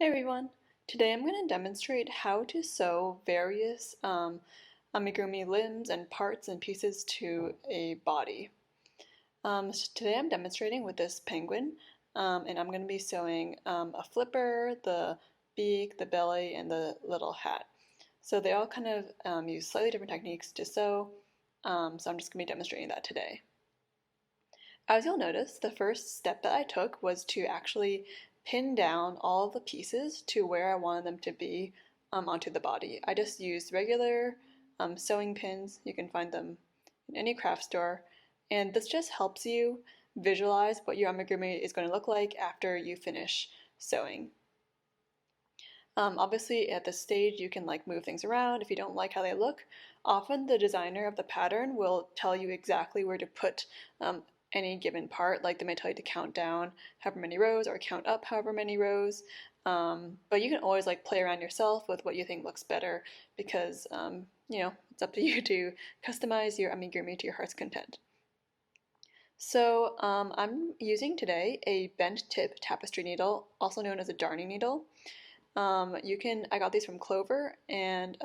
Hey everyone! Today I'm going to demonstrate how to sew various amigurumi limbs and parts and pieces to a body. So today I'm demonstrating with this penguin, and I'm going to be sewing a flipper, the beak, the belly, and the little hat. So they all kind of use slightly different techniques to sew, so I'm just going to be demonstrating that today. As you'll notice, the first step that I took was to actually pin down all the pieces to where I wanted them to be onto the body. I just used regular sewing pins. You can find them in any craft store. And this just helps you visualize what your amigurumi is going to look like after you finish sewing. Obviously, at this stage, you can like move things around if you don't like how they look. Often, the designer of the pattern will tell you exactly where to put any given part. Like they may tell you to count down however many rows or count up however many rows. But you can always like play around yourself with what you think looks better because it's up to you to customize your amigurumi to your heart's content. So I'm using today a bent tip tapestry needle, also known as a darning needle. I got these from Clover, and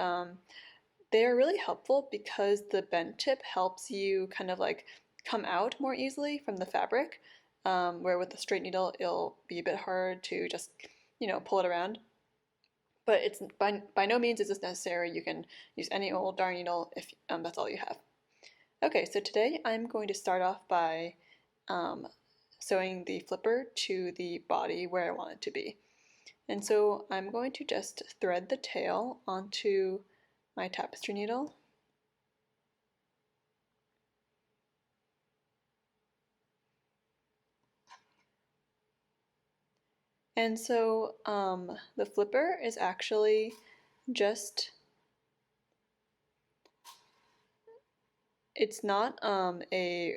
they are really helpful because the bent tip helps you kind of like come out more easily from the fabric, where with the straight needle it'll be a bit hard to just, pull it around. But it's by no means is this necessary. You can use any old darning needle if that's all you have. Okay, so today I'm going to start off by um, sewing the flipper to the body where I want it to be. And so I'm going to just thread the tail onto my tapestry needle. And so the flipper is actually just, it's not a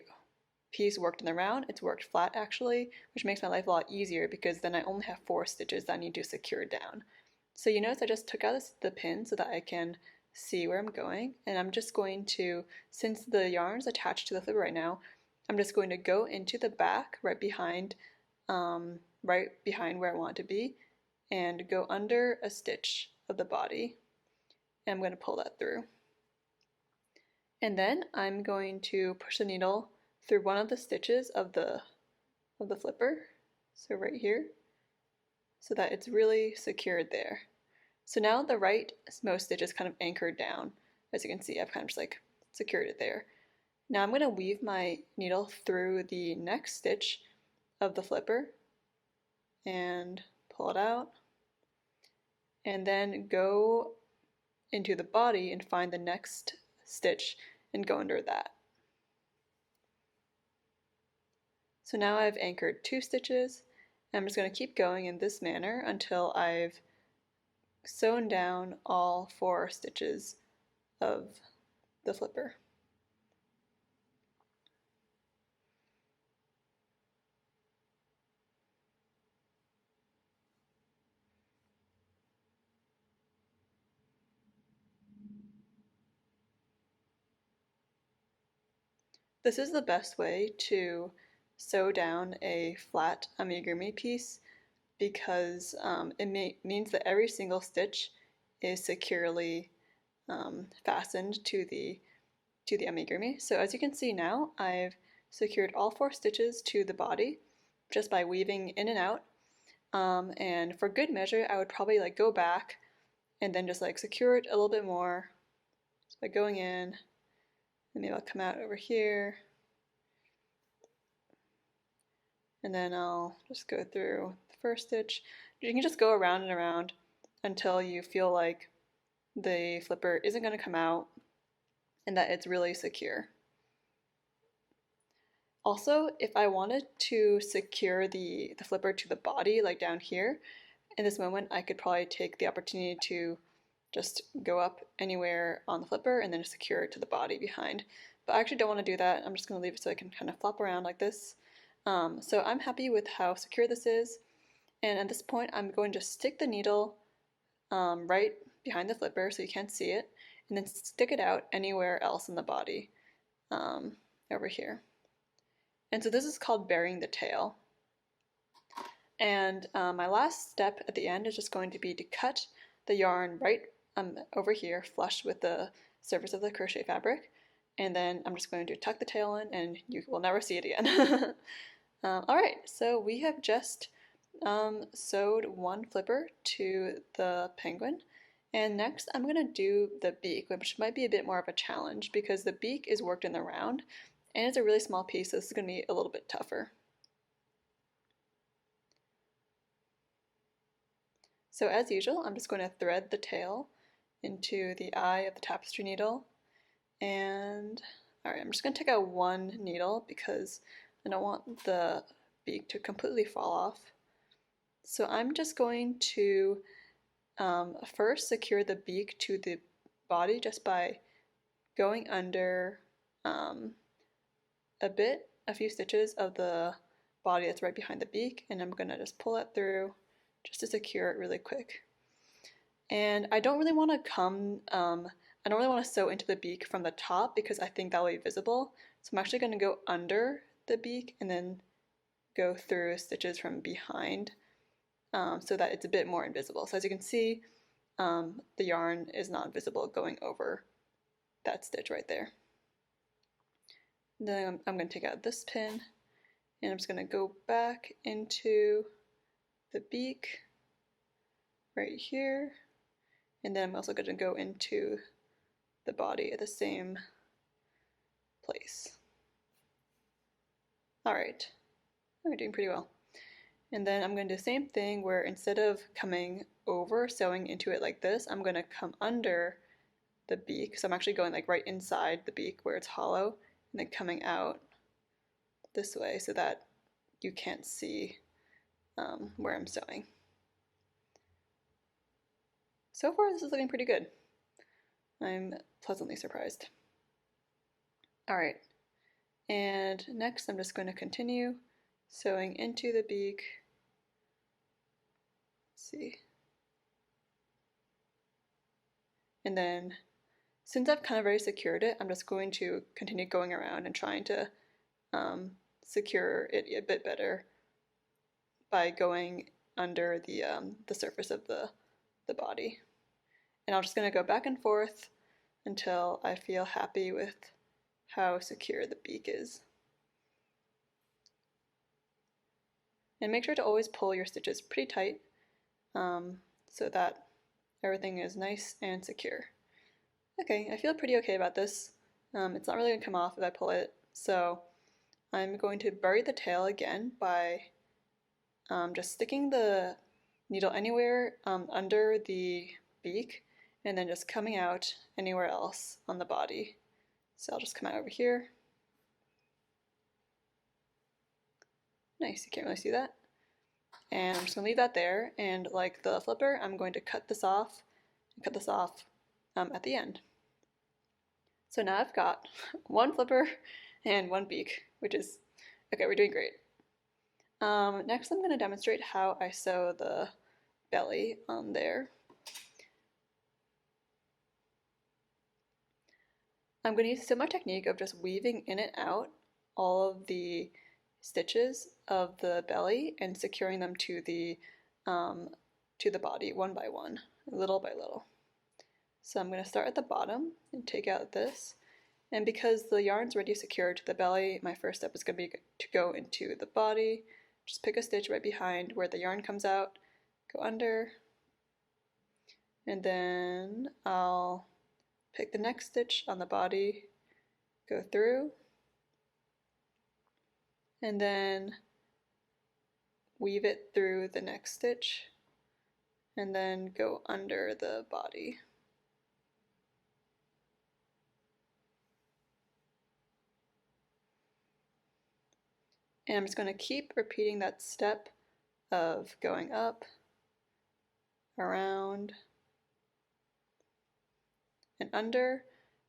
piece worked in the round, it's worked flat actually, which makes my life a lot easier because then I only have 4 stitches that I need to secure down. So you notice I just took out the pin so that I can see where I'm going, and I'm just going to, since the yarn is attached to the flipper right now, I'm just going to go into the back right behind where I want it to be, and go under a stitch of the body, and I'm going to pull that through. And then I'm going to push the needle through one of the stitches of the flipper, so right here, so that it's really secured there. So now the rightmost stitch is kind of anchored down. As you can see, I've kind of just like secured it there. Now I'm going to weave my needle through the next stitch of the flipper and pull it out, and then go into the body and find the next stitch and go under that. So now I've anchored 2 stitches, and I'm just going to keep going in this manner until I've sewn down all 4 stitches of the flipper. This is the best way to sew down a flat amigurumi piece because means that every single stitch is securely fastened to the amigurumi. So as you can see now, I've secured all 4 stitches to the body just by weaving in and out. And for good measure, I would probably like go back and then just like secure it a little bit more just by going in, and maybe I'll come out over here, and then I'll just go through the first stitch. You can just go around and around until you feel like the flipper isn't going to come out and that it's really secure. Also, if I wanted to secure the flipper to the body, like down here, in this moment I could probably take the opportunity to just go up anywhere on the flipper and then secure it to the body behind. But I actually don't want to do that. I'm just going to leave it so I can kind of flop around like this. So I'm happy with how secure this is. And at this point, I'm going to stick the needle right behind the flipper so you can't see it, and then stick it out anywhere else in the body over here. And so this is called burying the tail. And my last step at the end is just going to be to cut the yarn right over here, flush with the surface of the crochet fabric. And then I'm just going to tuck the tail in and you will never see it again. Alright, so we have just sewed one flipper to the penguin. And next I'm going to do the beak, which might be a bit more of a challenge because the beak is worked in the round and it's a really small piece, so this is going to be a little bit tougher. So as usual, I'm just going to thread the tail into the eye of the tapestry needle. And alright, I'm just going to take out one needle because I don't want the beak to completely fall off. So I'm just going to first secure the beak to the body just by going under a few stitches of the body that's right behind the beak, and I'm going to just pull it through just to secure it really quick. And I don't really want to sew into the beak from the top because I think that will be visible. So I'm actually going to go under the beak and then go through stitches from behind so that it's a bit more invisible. So as you can see, the yarn is not visible going over that stitch right there. And then I'm going to take out this pin and I'm just going to go back into the beak right here, and then I'm also going to go into the body at the same place. Alright, we're doing pretty well. And then I'm going to do the same thing where instead of coming over, sewing into it like this, I'm going to come under the beak. So I'm actually going like right inside the beak where it's hollow, and then coming out this way so that you can't see where I'm sewing. So far this is looking pretty good. I'm pleasantly surprised. Alright, and next I'm just going to continue sewing into the beak. Let's see. And then since I've kind of already secured it, I'm just going to continue going around and trying to secure it a bit better by going under the surface of the body. And I'm just going to go back and forth until I feel happy with how secure the beak is. And make sure to always pull your stitches pretty tight so that everything is nice and secure. Okay, I feel pretty okay about this. It's not really going to come off if I pull it, so I'm going to bury the tail again by just sticking the needle anywhere under the beak and then just coming out anywhere else on the body. So I'll just come out over here. Nice, you can't really see that. And I'm just going to leave that there, and like the flipper, I'm going to cut this off at the end. So now I've got one flipper and one beak, which is, okay, we're doing great. Next I'm going to demonstrate how I sew the belly on there. I'm going to use a similar technique of just weaving in and out all of the stitches of the belly and securing them to the body one by one, little by little. So I'm going to start at the bottom and take out this, and because the yarn's already secured to the belly, my first step is going to be to go into the body. Just pick a stitch right behind where the yarn comes out, go under, and then I'll pick the next stitch on the body, go through, and then weave it through the next stitch, and then go under the body. And I'm just going to keep repeating that step of going up, around, and under,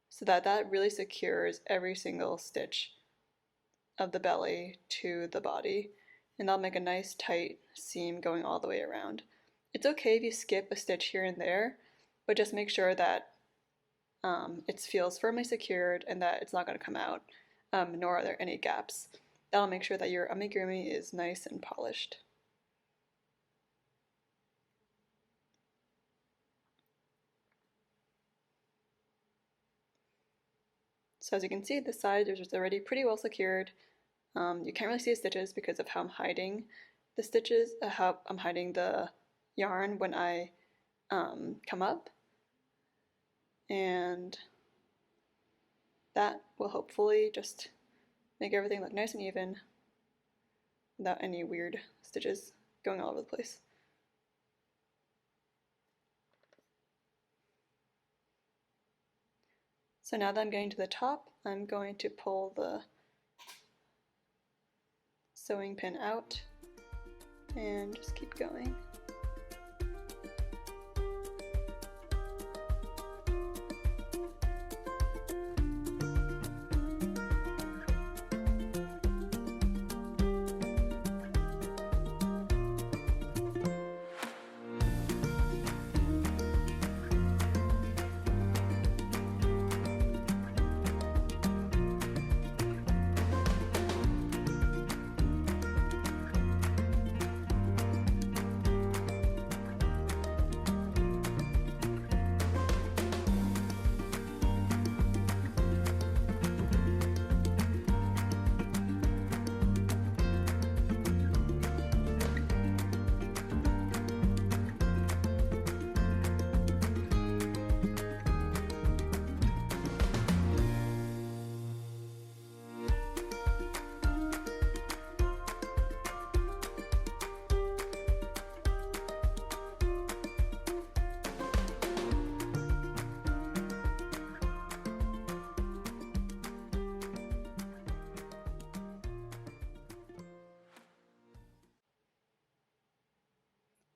so that that really secures every single stitch of the belly to the body, and that'll make a nice tight seam going all the way around. It's okay if you skip a stitch here and there, but just make sure that it feels firmly secured and that it's not going to come out, nor are there any gaps. That'll make sure that your amigurumi is nice and polished. So as you can see, this side is already pretty well secured. You can't really see the stitches because of how I'm hiding the stitches, how I'm hiding the yarn when I come up. And that will hopefully just make everything look nice and even without any weird stitches going all over the place. So now that I'm getting to the top, I'm going to pull the sewing pin out and just keep going.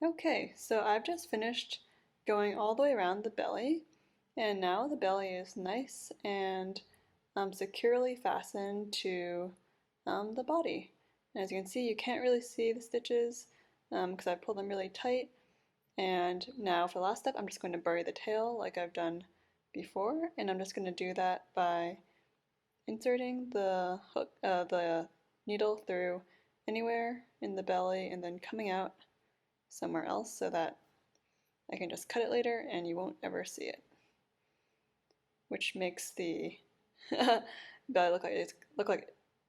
Okay, so I've just finished going all the way around the belly, and now the belly is nice and securely fastened to the body. And as you can see, you can't really see the stitches because I pulled them really tight. And now for the last step, I'm just going to bury the tail like I've done before, and I'm just going to do that by inserting the hook, the needle through anywhere in the belly and then coming out somewhere else so that I can just cut it later and you won't ever see it. Which makes the belly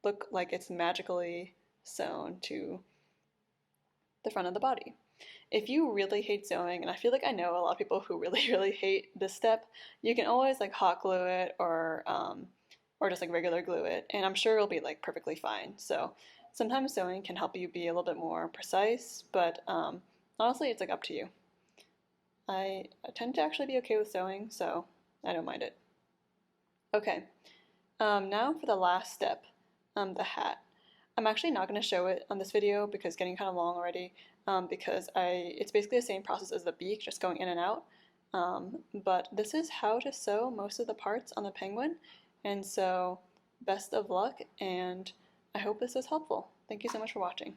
look like it's magically sewn to the front of the body. If you really hate sewing, and I feel like I know a lot of people who really hate this step, you can always like hot glue it or just like regular glue it, and I'm sure it'll be like perfectly fine. So sometimes sewing can help you be a little bit more precise, but honestly, it's like up to you. I tend to actually be okay with sewing, so I don't mind it. Okay, now for the last step, the hat. I'm actually not going to show it on this video because it's getting kind of long already, because it's basically the same process as the beak, just going in and out. But this is how to sew most of the parts on the penguin, and so best of luck, and I hope this was helpful. Thank you so much for watching.